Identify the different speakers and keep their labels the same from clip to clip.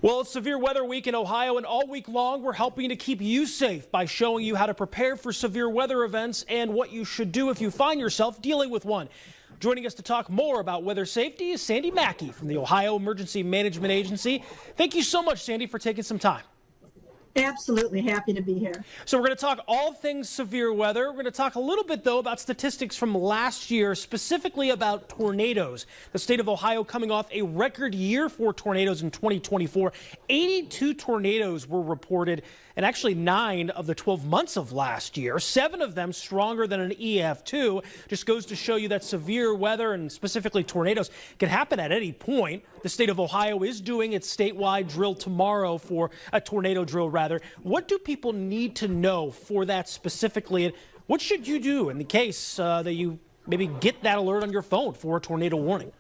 Speaker 1: Well, it's Severe Weather Week in Ohio, and all week long we're helping to keep you safe by showing you how to prepare for severe weather events and what you should do if you find yourself dealing with one. Joining us to talk more about weather safety is Sandey Mackey from the Ohio Emergency Management Agency. Thank you so much, Sandey, for taking some time.
Speaker 2: Absolutely happy to be here.
Speaker 1: So we're going to talk all things severe weather. We're going to talk a little bit, though, about statistics from last year, specifically about tornadoes. The state of Ohio coming off a record year for tornadoes in 2024. 82 tornadoes were reported, and actually 9 of the 12 months of last year. 7 of them stronger than an EF2. Just goes to show you that severe weather, and specifically tornadoes, can happen at any point. The state of Ohio is doing its statewide drill tomorrow, for a tornado drill, rather. What do people need to know for that specifically? And what should you do in the case that you maybe get that alert on your phone for a tornado warning?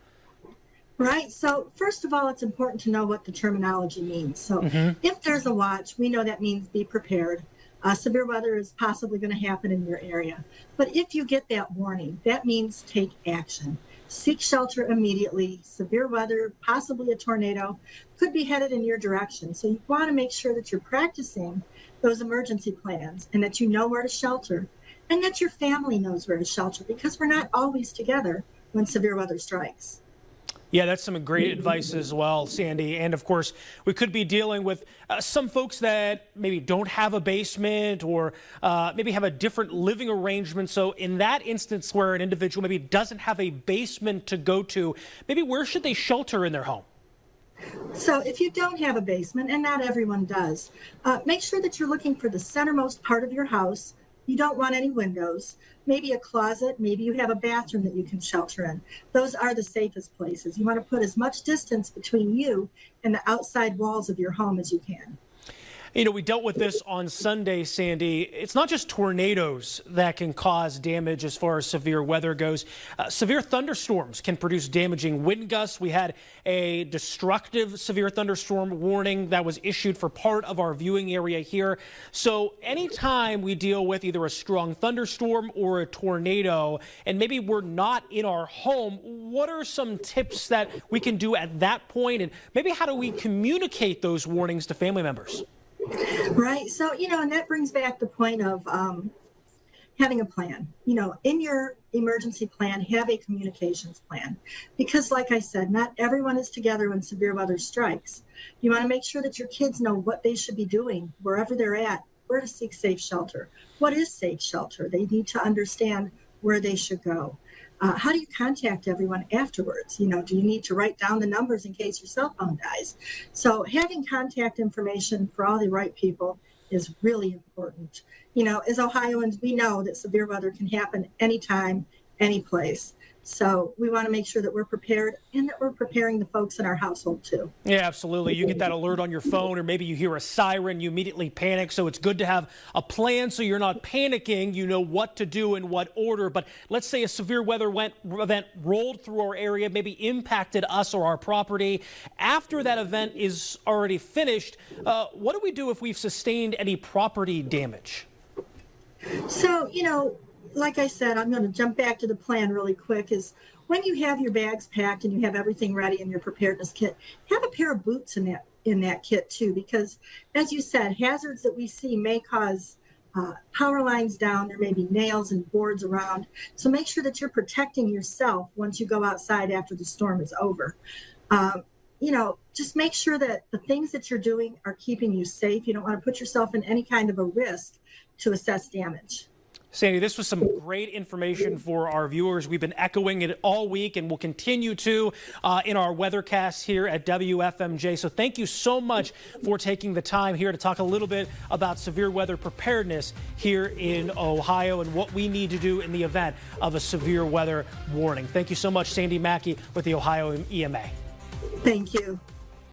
Speaker 2: Right. So first of all, it's important to know what the terminology means. So if there's a watch, we know that means be prepared. Severe weather is possibly going to happen in your area. But if you get that warning, that means take action. Seek shelter immediately. Severe weather, possibly a tornado, could be headed in your direction. So you want to make sure that you're practicing those emergency plans and that you know where to shelter and that your family knows where to shelter, because we're not always together when severe weather strikes.
Speaker 1: Yeah, that's some great advice as well, Sandey. And of course, we could be dealing with some folks that maybe don't have a basement or maybe have a different living arrangement. So in that instance where an individual maybe doesn't have a basement to go to, maybe where should they shelter in their home?
Speaker 2: So if you don't have a basement, and not everyone does, make sure that you're looking for the centermost part of your house. You don't want any windows, maybe a closet, maybe you have a bathroom that you can shelter in. Those are the safest places. You want to put as much distance between you and the outside walls of your home as you can.
Speaker 1: You know, we dealt with this on Sunday, Sandey. It's not just tornadoes that can cause damage as far as severe weather goes. Severe thunderstorms can produce damaging wind gusts. We had a destructive severe thunderstorm warning that was issued for part of our viewing area here. So anytime we deal with either a strong thunderstorm or a tornado, and maybe we're not in our home, what are some tips that we can do at that point? And maybe how do we communicate those warnings to family members?
Speaker 2: Right. So, and that brings back the point of having a plan. In your emergency plan, have a communications plan. Because like I said, not everyone is together when severe weather strikes. You want to make sure that your kids know what they should be doing wherever they're at, where to seek safe shelter. What is safe shelter? They need to understand where they should go. How do you contact everyone afterwards? Do you need to write down the numbers in case your cell phone dies? So having contact information for all the right people is really important. As Ohioans, we know that severe weather can happen anytime, any place. So we want to make sure that we're prepared and that we're preparing the folks in our household too.
Speaker 1: Yeah, absolutely. You get that alert on your phone, or maybe you hear a siren, you immediately panic. So it's good to have a plan so you're not panicking. You know what to do in what order. But let's say a severe weather event rolled through our area, maybe impacted us or our property. After that event is already finished, what do we do if we've sustained any property damage?
Speaker 2: So, like I said, I'm going to jump back to the plan really quick, is when you have your bags packed and you have everything ready in your preparedness kit, have a pair of boots in that kit too, because as you said, hazards that we see may cause power lines down. There may be nails and boards around. So make sure that you're protecting yourself once you go outside after the storm is over. Just make sure that the things that you're doing are keeping you safe. You don't want to put yourself in any kind of a risk to assess damage.
Speaker 1: Sandey, this was some great information for our viewers. We've been echoing it all week, and we'll continue to in our weathercast here at WFMJ. So thank you so much for taking the time here to talk a little bit about severe weather preparedness here in Ohio and what we need to do in the event of a severe weather warning. Thank you so much, Sandey Mackey with the Ohio EMA.
Speaker 2: Thank you.